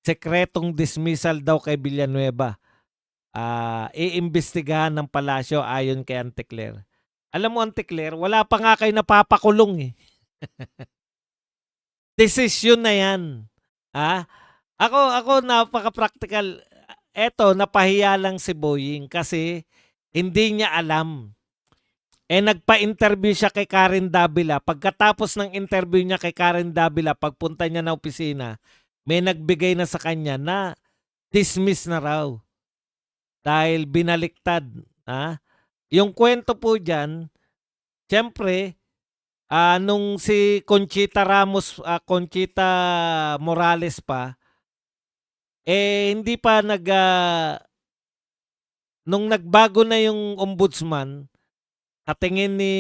sekretong dismissal daw kay Villanueva. Iimbestigahan ng palasyo ayon kay Anticler. Alam mo, Anticler, wala pa nga kayo napapakulong eh. Desisyon na yan. Ako napaka-practical. Eto, napahiya lang si Boying kasi hindi niya alam. Nagpa-interview siya kay Karen Davila. Pagkatapos ng interview niya kay Karen Davila, pagpunta niya na opisina, may nagbigay na sa kanya na dismiss na raw. Dahil binaliktad. Yung kwento po dyan, siyempre, nung si Conchita Morales pa, hindi pa nung nagbago na yung ombudsman, sa tingin ni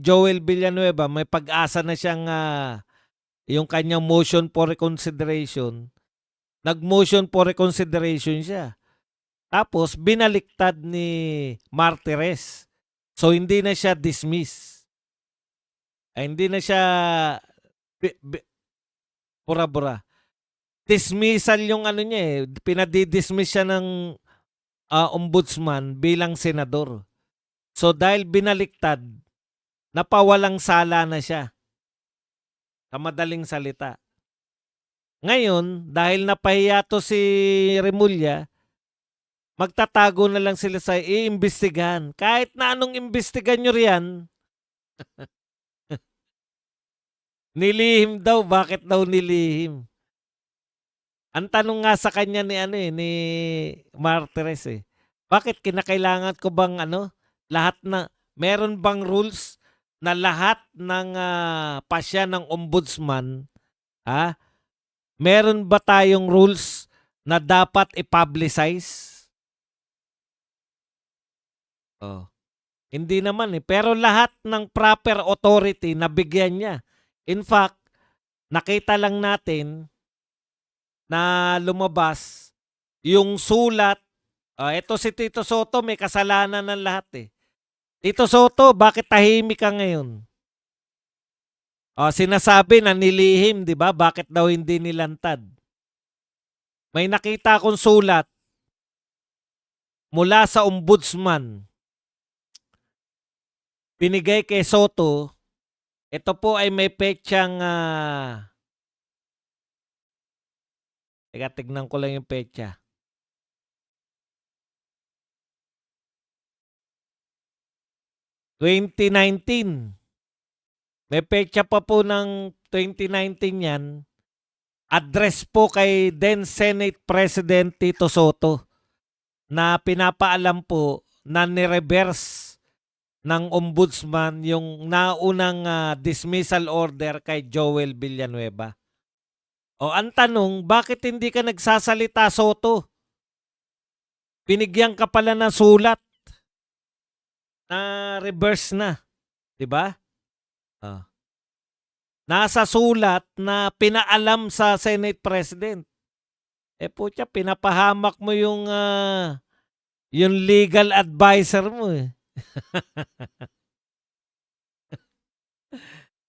Joel Villanueva, may pag-asa na siyang yung kanyang motion for reconsideration. Nag-motion for reconsideration siya. Tapos, binaliktad ni Martires. So, hindi na siya dismiss. Hindi na siya pura-pura. Dismissal yung ano niya eh. Pinadidismiss siya ng ombudsman bilang senador. So, dahil binaliktad, napawalang sala na siya. Sa madaling salita. Ngayon, dahil napahiya to si Remulla, magtatago na lang sila sa iimbestigahan. Kahit na anong imbestigan nyo riyan, nilihim daw. Bakit daw nilihim? Ang tanong nga sa kanya ni Martires bakit kinakailangan ko bang lahat na, meron bang rules na lahat ng pasya ng ombudsman, meron ba tayong rules na dapat i-publicize? Hindi naman Pero lahat ng proper authority nabigyan niya. In fact, nakita lang natin na lumabas yung sulat. Ito si Tito Soto, may kasalanan ng lahat Tito Soto, bakit tahimik ka ngayon? Sinasabi na nilihim, di ba? Bakit daw hindi nilantad? May nakita akong sulat mula sa ombudsman. Binigay kay Soto. Ito po ay may petsang teka, tignan ko lang yung petsa. May petsa pa po ng 2019 yan. Address po kay then Senate President Tito Soto na pinapaalam po na ni-reverse ng ombudsman yung naunang dismissal order kay Joel Villanueva. Ang tanong, bakit hindi ka nagsasalita, Soto? Binigyan ka pala ng sulat na reverse na. Diba? Nasa sulat na pinaalam sa Senate President. Putya, pinapahamak mo yung legal advisor mo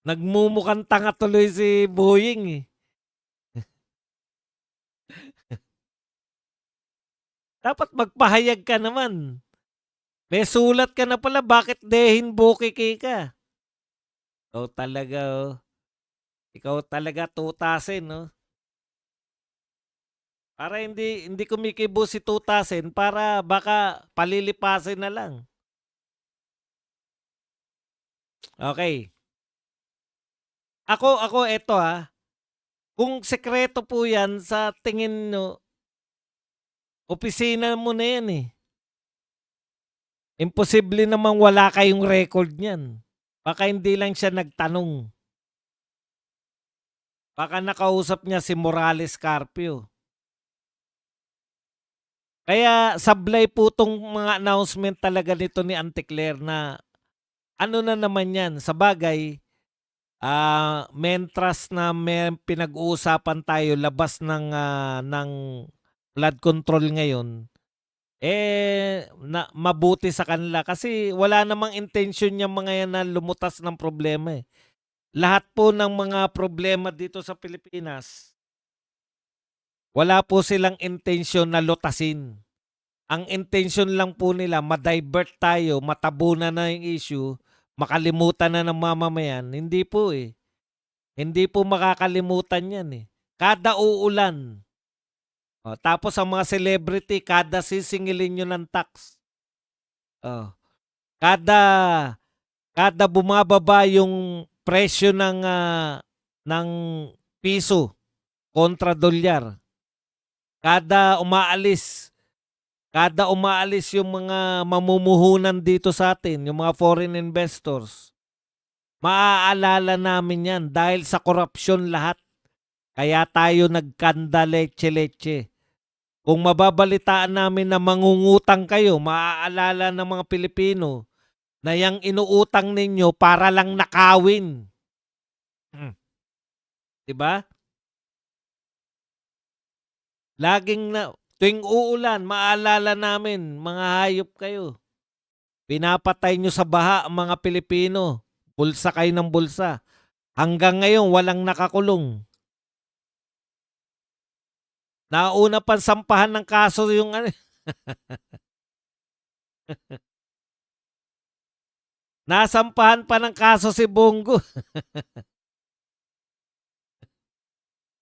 Nagmumukhang tanga tuloy si Boying Dapat magpahayag ka naman. May sulat ka na pala, bakit dehin bukiki ka? Ikaw talaga tutasin, no? Para hindi kumikibo si tutasin, para baka palilipasin na lang. Okay. Ako eto kung sekreto po yan, sa tingin nyo, opisina mo na yan Imposible namang wala kayong record niyan. Baka hindi lang siya nagtanong. Baka nakausap niya si Morales Carpio. Kaya sablay po tong mga announcement talaga nito ni Anticler na ano na naman yan. Sa bagay, mentras na may pinag-uusapan tayo labas ng flood control ngayon, mabuti sa kanila kasi wala namang intention yung mga yan na lumutas ng problema Lahat po ng mga problema dito sa Pilipinas, Wala po silang intensyon na lutasin. Ang intensyon lang po nila ma-divert tayo, matabunan na yung issue, makalimutan na ng mamamayan. Hindi po eh. Hindi po makakalimutan yan eh. Kada uulan. Oh, tapos ang mga celebrity, kada sisingilin nyo ng tax. Oh, kada kada bumababa yung presyo ng piso kontra dolyar. Kada umaalis yung mga mamumuhunan dito sa atin, yung mga foreign investors, maaalala namin yan dahil sa korupsyon lahat. Kaya tayo nagkanda leche-leche. Kung mababalitaan namin na mangungutang kayo, maaalala ng mga Pilipino na yung inuutang ninyo para lang nakawin. Diba? Tuwing uulan, maalala namin, mga hayop kayo. Pinapatay nyo sa baha ang mga Pilipino. Bulsa kayo ng bulsa. Hanggang ngayon, walang nakakulong. Nauna pang sampahan ng kaso yung ano. Nasampahan pa ng kaso si Bongo.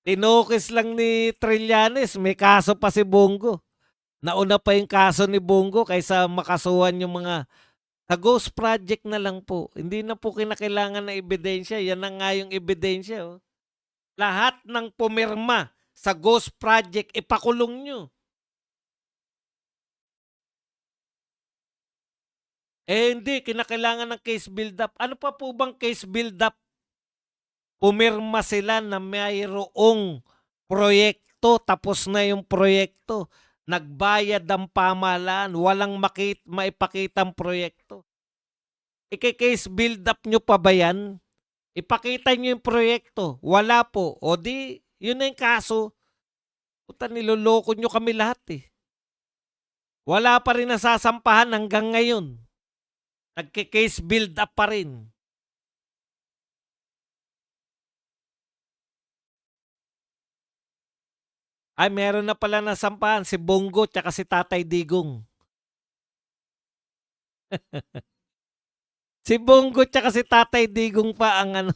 Tinukis lang ni Trillanes, may kaso pa si Bongo. Nauna pa yung kaso ni Bongo kaysa makasuhan yung mga sa Ghost Project na lang po. Hindi na po kinakailangan ng ebidensya. Yan na nga yung ebidensya. Oh. Lahat ng pumirma sa Ghost Project, ipakulong nyo. Hindi, kinakailangan ng case build-up. Ano pa po bang case build-up? Pumirma sila na mayroong proyekto, tapos na yung proyekto. Nagbayad ang pamahalaan, walang maipakitang proyekto. Ike-case build-up nyo pa ba yan? Ipakita nyo yung proyekto. Wala po. O di, yun na yung kaso. Puta, niloloko nyo kami lahat eh. Wala pa rin nasasampahan hanggang ngayon. Nagke-case build up pa rin. Ay, meron na pala nasampahan si Bongo tsaka si Tatay Digong. Si Bongo tsaka si Tatay Digong pa ang ano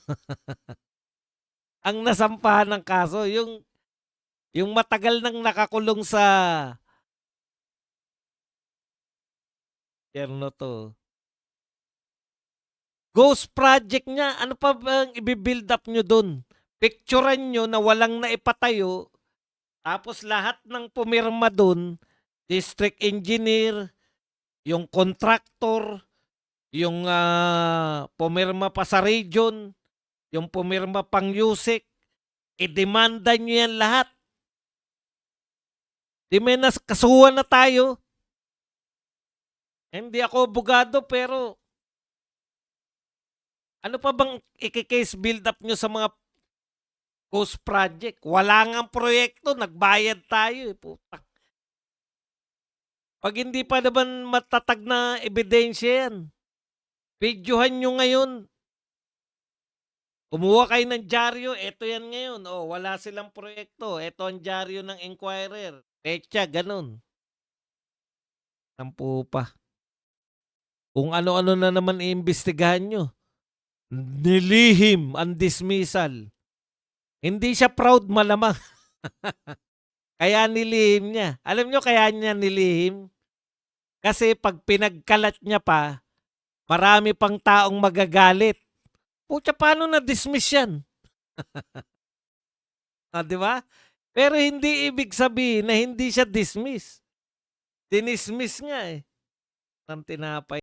ang nasampahan ng kaso. Yung matagal nang nakakulong sa Yerno to. Ghost Project niya, ano pa bang i-build up nyo dun? Picturean nyo na walang naipatayo, tapos lahat ng pumirma dun, district engineer, yung contractor, yung pumirma pa sa region, yung pumirma pang USEC, i-demanda nyo yan lahat. Di may kasuhan na tayo. Hindi ako abogado pero ano pa bang i-case build up nyo sa mga Ghost Project? Wala nga proyekto, nagbayad tayo. Putak. Pag hindi pa naman matatag na ebidensya yan, videohan nyo ngayon. Kumuha kayo ng dyaryo, eto yan ngayon. Oh, wala silang proyekto. Eto ang dyaryo ng Inquirer. Pecha, ganun. Tampo pa. Kung ano-ano na naman iimbestigahan nyo. Nilihim ang dismissal. Hindi siya proud malamang. Kaya nilihim niya. Alam nyo kaya niya nilihim? Kasi pag pinagkalat niya pa, marami pang taong magagalit. Pucha, paano na-dismiss yan? Di ba? Pero hindi ibig sabihin na hindi siya dismiss. Dinismiss nga eh. Ng tinapay.